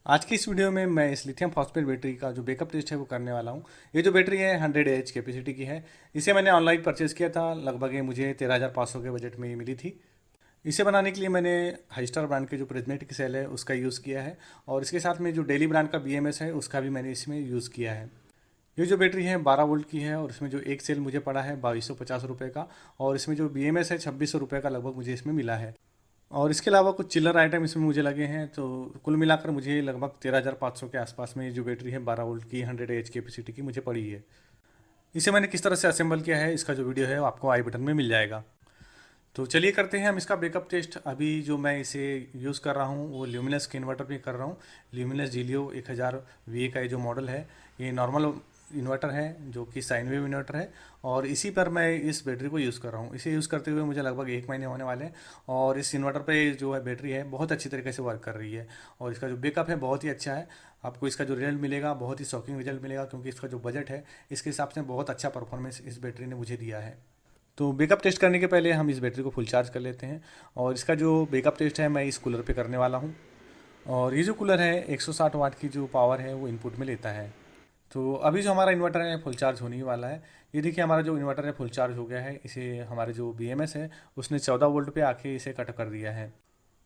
आज की इस वीडियो में मैं इस लिथियम फॉस्फेट बैटरी का जो बैकअप टेस्ट है वो करने वाला हूँ। ये जो बैटरी है 100 एच कैपेसिटी की है। इसे मैंने ऑनलाइन परचेज़ किया था, लगभग ये मुझे 13,500 के बजट में ये मिली थी। इसे बनाने के लिए मैंने हाईस्टार ब्रांड के जो प्रिज्मेटिक सेल है उसका यूज़ किया है, और इसके साथ में जो डेली ब्रांड का BMS है उसका भी मैंने इसमें यूज़ किया है। ये जो बैटरी है 12 वोल्ट की है, और इसमें जो एक सेल मुझे पड़ा है 2250 रुपये का, और इसमें जो BMS है 2600 रुपये का लगभग मुझे इसमें मिला है। और इसके अलावा कुछ चिल्लर आइटम इसमें मुझे लगे हैं, तो कुल मिलाकर मुझे लगभग 13,500 के आसपास में ये जो बैटरी है 12 वोल्ट की 100 एच कैपेसिटी की मुझे पड़ी है। इसे मैंने किस तरह से असेंबल किया है इसका जो वीडियो है वो आपको आई बटन में मिल जाएगा। तो चलिए करते हैं हम इसका बैकअप टेस्ट। अभी जो मैं इसे यूज़ कर रहा हूँ वो ल्यूमिनस के इन्वर्टर पे कर रहा हूँ। ल्यूमिनस जीलियो 1000 VA का ये जो मॉडल है, ये नॉर्मल इन्वर्टर है जो कि साइन वेव इन्वर्टर है, और इसी पर मैं इस बैटरी को यूज़ कर रहा हूँ। इसे यूज़ करते हुए मुझे लगभग 1 महीने होने वाले हैं, और इस इन्वर्टर पे जो है बैटरी है बहुत अच्छी तरीके से वर्क कर रही है, और इसका जो बैकअप है बहुत ही अच्छा है। आपको इसका जो रिजल्ट मिलेगा बहुत ही शॉकिंग रिजल्ट मिलेगा, क्योंकि इसका जो बजट है इसके हिसाब से बहुत अच्छा परफॉर्मेंस इस बैटरी ने मुझे दिया है। तो बैकअप टेस्ट करने के पहले हम इस बैटरी को फुल चार्ज कर लेते हैं, और इसका जो बैकअप टेस्ट है मैं इस कूलर पे करने वाला हूँ। और ये जो कूलर है 160 वाट की जो पावर है वो इनपुट में लेता है। तो अभी जो हमारा इन्वर्टर है फुल चार्ज होने ही वाला है। ये देखिए हमारा जो इन्वर्टर है फुल चार्ज हो गया है। इसे हमारे जो BMS है उसने 14 वोल्ट पे आके इसे कट कर दिया है,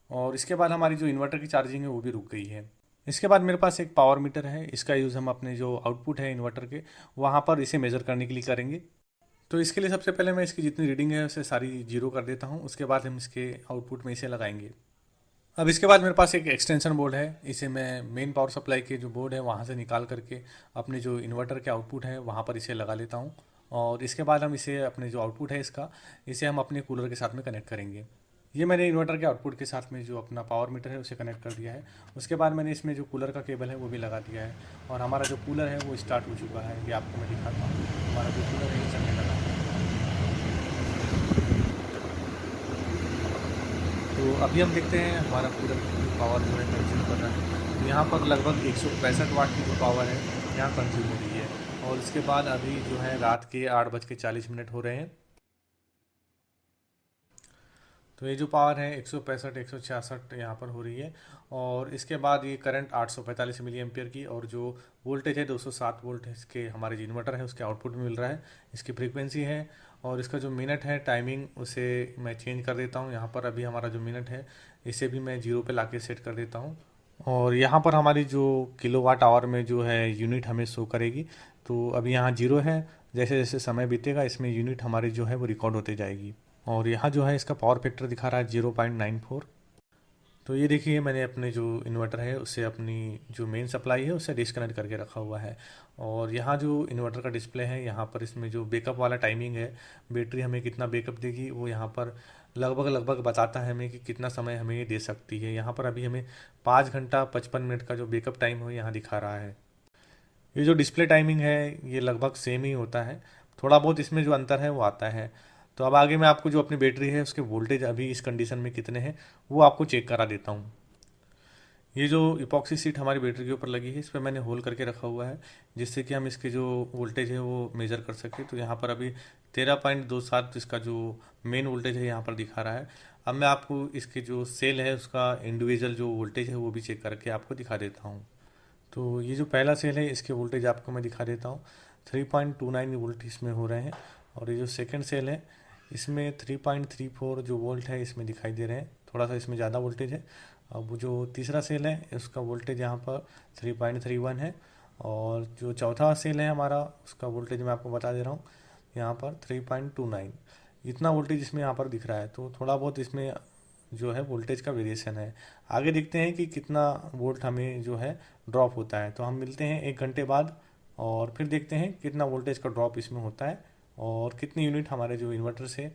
और इसके बाद हमारी जो इन्वर्टर की चार्जिंग है वो भी रुक गई है। इसके बाद मेरे पास एक पावर मीटर है। इसका यूज़ हम अपने जो आउटपुट है इन्वर्टर के वहाँ पर इसे मेज़र करने के लिए करेंगे। तो इसके लिए सबसे पहले मैं इसकी जितनी रीडिंग है उसे सारी जीरो कर देता हूँ। उसके बाद हम इसके आउटपुट में इसे लगाएंगे। अब इसके बाद मेरे पास एक एक्सटेंशन बोर्ड है। इसे मैं मेन पावर सप्लाई के जो बोर्ड है वहाँ से निकाल करके अपने जो इन्वर्टर के आउटपुट है वहाँ पर इसे लगा लेता हूँ, और इसके बाद हम इसे अपने जो आउटपुट है इसका इसे हम अपने कूलर के साथ में कनेक्ट करेंगे। ये मैंने इन्वर्टर के आउटपुट के साथ में जो अपना पावर मीटर है उसे कनेक्ट कर दिया है। उसके बाद मैंने इसमें जो कूलर का केबल है वो भी लगा दिया है, और हमारा जो कूलर है वो स्टार्ट हो चुका है। ये आपको मैं दिखाता हूँ। हमारा जो कूलर है ये चलने लगा है। तो अभी हम देखते हैं हमारा कूलर की पावर जो है कंज्यूम कर रहा है। तो यहाँ पर लगभग 165 वाट की जो पावर है यहाँ कंज्यूम हो रही है, और इसके बाद अभी जो है रात के 8:40 हो रहे हैं। तो ये जो पावर है 165 166 यहाँ पर हो रही है, और इसके बाद ये करंट 845 मिली एम्पियर की, और जो वोल्टेज है 207 वोल्ट है इसके हमारे जो इन्वर्टर है उसके आउटपुट में मिल रहा है। इसकी फ्रीक्वेंसी है, और इसका जो मिनट है टाइमिंग उसे मैं चेंज कर देता हूँ। यहाँ पर अभी हमारा जो मिनट है इसे भी मैं 0 पे लाके सेट कर देता हूँ, और यहाँ पर हमारी जो किलोवाट आवर में जो है यूनिट हमें शो करेगी। तो अभी यहाँ 0 है। जैसे जैसे समय बीतेगा इसमें यूनिट हमारी जो है वो रिकॉर्ड होते जाएगी, और यहाँ जो है इसका पावर फैक्टर दिखा रहा है 0.94। तो ये देखिए मैंने अपने जो इन्वर्टर है उससे अपनी जो मेन सप्लाई है उससे डिस्कनेक्ट करके रखा हुआ है, और यहाँ जो इन्वर्टर का डिस्प्ले है यहाँ पर इसमें जो बैकअप वाला टाइमिंग है, बैटरी हमें कितना बैकअप देगी वो यहाँ पर लगभग लगभग बताता है हमें कि कितना समय हमें ये दे सकती है। यहाँ पर अभी हमें 5 घंटा 55 मिनट का जो बैकअप टाइम हो यहाँ दिखा रहा है। ये जो डिस्प्ले टाइमिंग है ये लगभग सेम ही होता है, थोड़ा बहुत इसमें जो अंतर है वो आता है। तो अब आगे मैं आपको जो अपनी बैटरी है उसके वोल्टेज अभी इस कंडीशन में कितने हैं वो आपको चेक करा देता हूँ। ये जो इपॉक्सी सीट हमारी बैटरी के ऊपर लगी है इस पर मैंने होल करके रखा हुआ है, जिससे कि हम इसके जो वोल्टेज है वो मेज़र कर सकें। तो यहाँ पर अभी 13.27 इसका जो मेन वोल्टेज है यहाँ पर दिखा रहा है। अब मैं आपको इसके जो सेल है उसका इंडिविजुअल जो वोल्टेज है वो भी चेक करके आपको दिखा देता हूँ। तो ये जो पहला सेल है इसके वोल्टेज आपको मैं दिखा देता हूँ। 3.29 वोल्ट इसमें हो रहे हैं, और ये जो सेकंड सेल है इसमें 3.34 जो वोल्ट है इसमें दिखाई दे रहे हैं, थोड़ा सा इसमें ज़्यादा वोल्टेज है। अब जो तीसरा सेल है उसका वोल्टेज यहाँ पर 3.31 है, और जो चौथा सेल है हमारा उसका वोल्टेज मैं आपको बता दे रहा हूँ यहाँ पर 3.29। इतना वोल्टेज इसमें यहाँ पर दिख रहा है। तो थोड़ा बहुत इसमें जो है वोल्टेज का वेरिएशन है। आगे देखते हैं कि कितना वोल्ट हमें जो है ड्रॉप होता है। तो हम मिलते हैं 1 घंटे बाद, और फिर देखते हैं कितना वोल्टेज का ड्रॉप इसमें होता है, और कितनी यूनिट हमारे जो इन्वर्टर से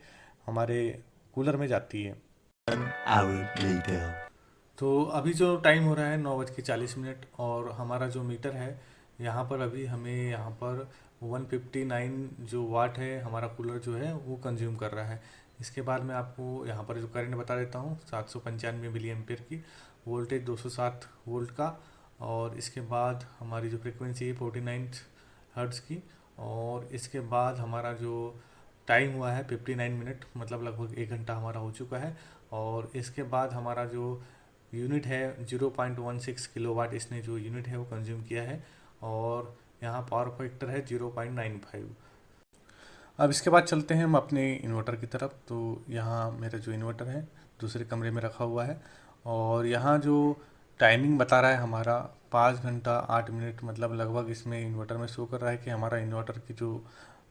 हमारे कूलर में जाती है। Hour later. तो अभी जो टाइम हो रहा है 9:40, और हमारा जो मीटर है यहाँ पर अभी हमें यहाँ पर 159 जो वाट है हमारा कूलर जो है वो कंज्यूम कर रहा है। इसके बाद मैं आपको यहाँ पर जो करंट बता देता हूँ 795 मिली एम्पियर की, वोल्टेज 207 वोल्ट का, और इसके बाद हमारी जो फ्रिक्वेंसी है 49 हर्ट्ज़ की, और इसके बाद हमारा जो टाइम हुआ है 59 मिनट, मतलब लगभग 1 घंटा हमारा हो चुका है। और इसके बाद हमारा जो यूनिट है 0.16 किलोवाट इसने जो यूनिट है वो कंज्यूम किया है, और यहाँ पावर फैक्टर है 0.95। अब इसके बाद चलते हैं हम अपने इन्वर्टर की तरफ। तो यहाँ मेरा जो इन्वर्टर है दूसरे कमरे में रखा हुआ है, और यहाँ जो टाइमिंग बता रहा है हमारा 5 घंटा 8 मिनट, मतलब लगभग इसमें इन्वर्टर में शो कर रहा है कि हमारा इन्वर्टर की जो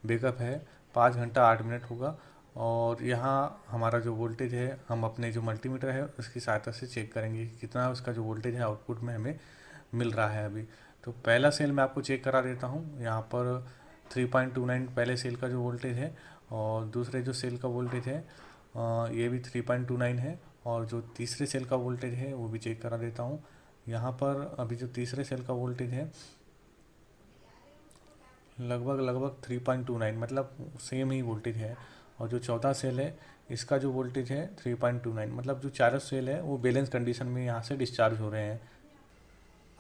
बैकअप है 5 घंटा 8 मिनट होगा। और यहाँ हमारा जो वोल्टेज है हम अपने जो मल्टीमीटर है उसकी सहायता से चेक करेंगे कि कितना उसका जो वोल्टेज है आउटपुट में हमें मिल रहा है अभी। तो पहला सेल मैं आपको चेक करा देता हूँ। यहाँ पर 3.29 पहले सेल का जो वोल्टेज है, और दूसरे जो सेल का वोल्टेज है ये भी 3.29 है, और जो तीसरे सेल का वोल्टेज है वो भी चेक करा देता हूँ। यहाँ पर अभी जो तीसरे सेल का वोल्टेज है लगभग 3.29, मतलब सेम ही वोल्टेज है। और जो चौथा सेल है इसका जो वोल्टेज है 3.29, मतलब जो चारों सेल है वो बैलेंस कंडीशन में यहाँ से डिस्चार्ज हो रहे हैं।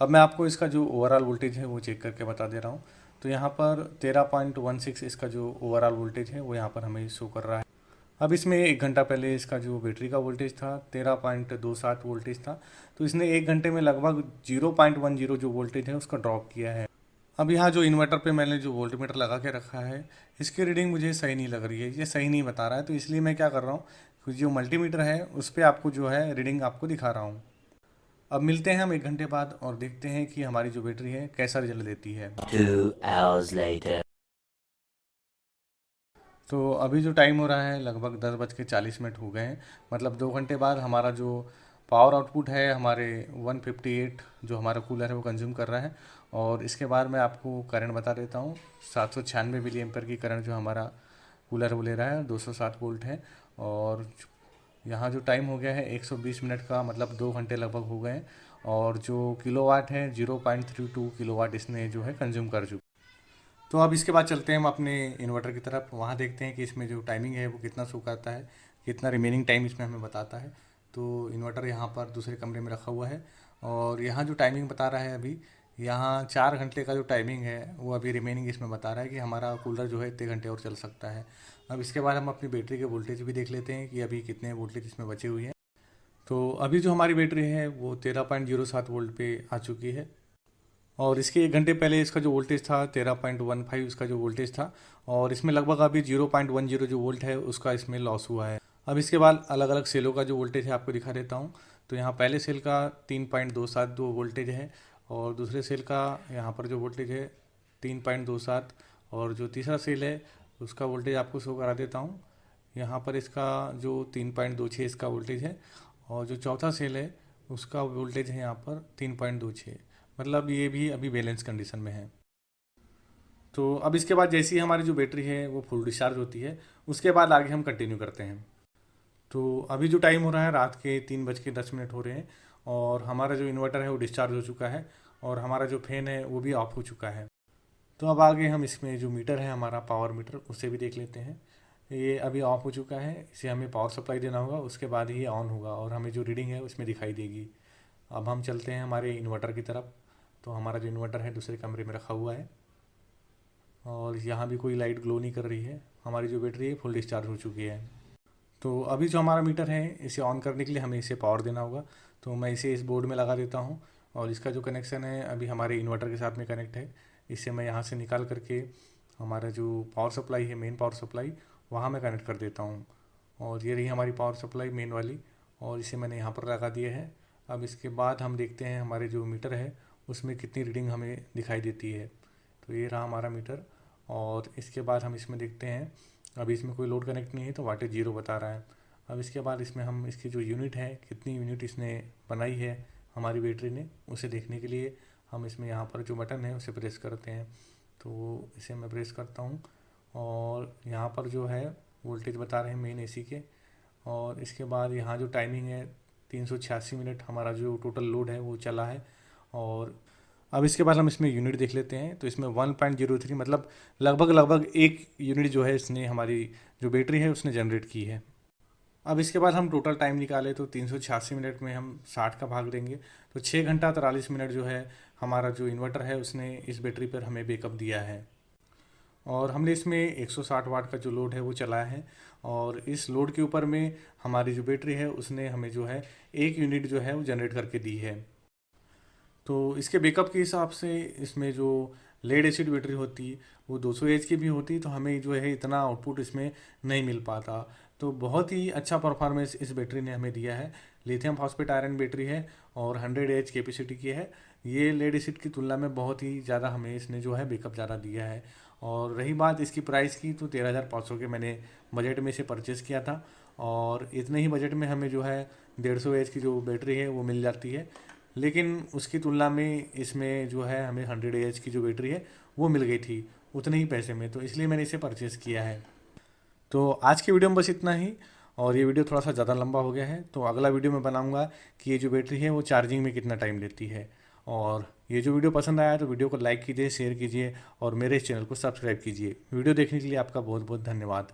अब मैं आपको इसका जो ओवरऑल वोल्टेज है वो चेक करके बता दे रहा हूँ। तो यहाँ पर 13.16 इसका जो ओवरऑल वोल्टेज है वो यहाँ पर हमें शो कर रहा है। अब इसमें 1 घंटा पहले इसका जो बैटरी का वोल्टेज था 13.27 वोल्टेज था, तो इसने 1 घंटे में लगभग 0.10 जो वोल्टेज है उसका ड्रॉप किया है। अब यहाँ जो इन्वर्टर पे मैंने जो वोल्टमीटर लगा के रखा है इसकी रीडिंग मुझे सही नहीं लग रही है, ये सही नहीं बता रहा है। तो इसलिए मैं क्या कर रहा हूँ कि जो मल्टीमीटर है उस पर आपको जो है रीडिंग आपको दिखा रहा हूँ। अब मिलते हैं हम 1 घंटे बाद और देखते हैं कि हमारी जो बैटरी है कैसा रिजल्ट देती है। 2 hours later. तो अभी जो टाइम हो रहा है लगभग 10:40 हो गए हैं, मतलब 2 घंटे बाद हमारा जो पावर आउटपुट है हमारे 158 जो हमारा कूलर है वो कंज्यूम कर रहा है। और इसके बाद मैं आपको करंट बता देता हूँ। 796 मिली एम्पर की करंट जो हमारा कूलर वो ले रहा है, 207 वोल्ट है। और यहाँ जो टाइम हो गया है 120 मिनट का, मतलब 2 घंटे लगभग हो गए हैं। और जो किलोवाट है 0.32 किलोवाट इसने जो है कंज्यूम कर चुका। तो अब इसके बाद चलते हैं हम अपने इन्वर्टर की तरफ, वहाँ देखते हैं कि इसमें जो टाइमिंग है वो कितना शो करता है, कितना रिमेनिंग टाइम इसमें हमें बताता है। तो इन्वर्टर यहाँ पर दूसरे कमरे में रखा हुआ है, और यहाँ जो टाइमिंग बता रहा है अभी, यहाँ 4 घंटे का जो टाइमिंग है वो अभी रिमेनिंग इसमें बता रहा है कि हमारा कूलर जो है इतने घंटे और चल सकता है। अब इसके बाद हम अपनी बैटरी के वोल्टेज भी देख लेते हैं कि अभी कितने वोल्टेज इसमें बचे हुए हैं। तो अभी जो हमारी बैटरी है वो 13.07 वोल्ट पे आ चुकी है, और इसके 1 घंटे पहले इसका जो वोल्टेज था 13.15 इसका जो वोल्टेज था, और इसमें लगभग अभी 0.10 जो वोल्ट है उसका इसमें लॉस हुआ है। अब इसके बाद अलग अलग सेलों का जो वोल्टेज है आपको दिखा देता हूँ। तो यहाँ पहले सेल का 3.272 वोल्टेज है, और दूसरे सेल का यहाँ पर जो वोल्टेज है 3.27, और जो तीसरा सेल है उसका वोल्टेज आपको शो करा देता हूँ। यहाँ पर इसका जो 3.26 इसका वोल्टेज है, और जो चौथा सेल है उसका वोल्टेज है यहाँ पर 3.26, मतलब ये भी अभी बैलेंस कंडीशन में है। तो अब इसके बाद जैसे ही हमारी जो बैटरी है वो फुल डिस्चार्ज होती है उसके बाद आगे हम कंटिन्यू करते हैं। तो अभी जो टाइम हो रहा है रात के 3:10 हो रहे हैं, और हमारा जो इन्वर्टर है वो डिस्चार्ज हो चुका है, और हमारा जो फैन है वो भी ऑफ हो चुका है। तो अब आगे हम इसमें जो मीटर है हमारा पावर मीटर उसे भी देख लेते हैं। ये अभी ऑफ हो चुका है, इसे हमें पावर सप्लाई देना होगा, उसके बाद ही ये ऑन होगा और हमें जो रीडिंग है उसमें दिखाई देगी। अब हम चलते हैं हमारे इन्वर्टर की तरफ। तो हमारा जो इन्वर्टर है दूसरे कमरे में रखा हुआ है, और यहाँ भी कोई लाइट ग्लो नहीं कर रही है, हमारी जो बैटरी है फुल डिस्चार्ज हो चुकी है। तो अभी जो हमारा मीटर है इसे ऑन करने के लिए हमें इसे पावर देना होगा। तो मैं इसे इस बोर्ड में लगा देता हूँ, और इसका जो कनेक्शन है अभी हमारे इन्वर्टर के साथ में कनेक्ट है। इसे मैं यहाँ से निकाल करके हमारा जो पावर सप्लाई है मेन पावर सप्लाई वहाँ मैं कनेक्ट कर देता हूँ। और ये रही हमारी पावर सप्लाई मेन वाली, और इसे मैंने यहाँ पर लगा दिया है। अब इसके बाद हम देखते हैं हमारे जो मीटर है उसमें कितनी रीडिंग हमें दिखाई देती है। तो ये रहा हमारा मीटर, और इसके बाद हम इसमें देखते हैं अभी इसमें कोई लोड कनेक्ट नहीं है तो वाटेज 0 बता रहा है। अब इसके बाद इसमें हम इसकी जो यूनिट है कितनी यूनिट इसने बनाई है हमारी बैटरी ने उसे देखने के लिए हम इसमें यहाँ पर जो बटन है उसे प्रेस करते हैं। तो इसे मैं प्रेस करता हूँ, और यहाँ पर जो है वोल्टेज बता रहे हैं मेन एसी के। और इसके बाद यहाँ जो टाइमिंग है 386 मिनट हमारा जो टोटल लोड है वो चला है। और अब इसके बाद हम इसमें यूनिट देख लेते हैं। तो इसमें 1.03 मतलब लगभग 1 यूनिट जो है इसने हमारी जो बैटरी है उसने जनरेट की है। अब इसके बाद हम टोटल टाइम निकालें तो 386 मिनट में हम 60 का भाग देंगे तो 6 घंटा 43 मिनट जो है हमारा जो इन्वर्टर है उसने इस बैटरी पर हमें बैकअप दिया है। और हमने इसमें 160 वाट का जो लोड है वो चलाया है, और इस लोड के ऊपर में हमारी जो बैटरी है उसने हमें जो है 1 यूनिट जो है वो जनरेट करके दी है। तो इसके बैकअप के हिसाब से इसमें जो लेड एसिड बैटरी होती वो 200 एच की भी होती, तो हमें जो है इतना आउटपुट इसमें नहीं मिल पाता। तो बहुत ही अच्छा परफॉर्मेंस इस बैटरी ने हमें दिया है। लिथियम फॉस्फेट आयरन बैटरी है और 100 एच कैपेसिटी की है। ये लेड एसिड की तुलना में बहुत ही ज़्यादा हमें इसने जो है बैकअप ज़्यादा दिया है। और रही बात इसकी प्राइस की, तो 13,500 के मैंने बजट में से परचेज़ किया था, और इतने ही बजट में हमें जो है 150 एच की जो बैटरी है वो मिल जाती है। लेकिन उसकी तुलना में इसमें जो है हमें 100 एच की जो बैटरी है वो मिल गई थी उतने ही पैसे में, तो इसलिए मैंने इसे परचेज़ किया है। तो आज की वीडियो में बस इतना ही, और ये वीडियो थोड़ा सा ज़्यादा लंबा हो गया है, तो अगला वीडियो में बनाऊंगा कि ये जो बैटरी है वो चार्जिंग में कितना टाइम लेती है। और ये जो वीडियो पसंद आया तो वीडियो को लाइक कीजिए, शेयर कीजिए और मेरे इस चैनल को सब्सक्राइब कीजिए। वीडियो देखने के लिए आपका बहुत बहुत धन्यवाद।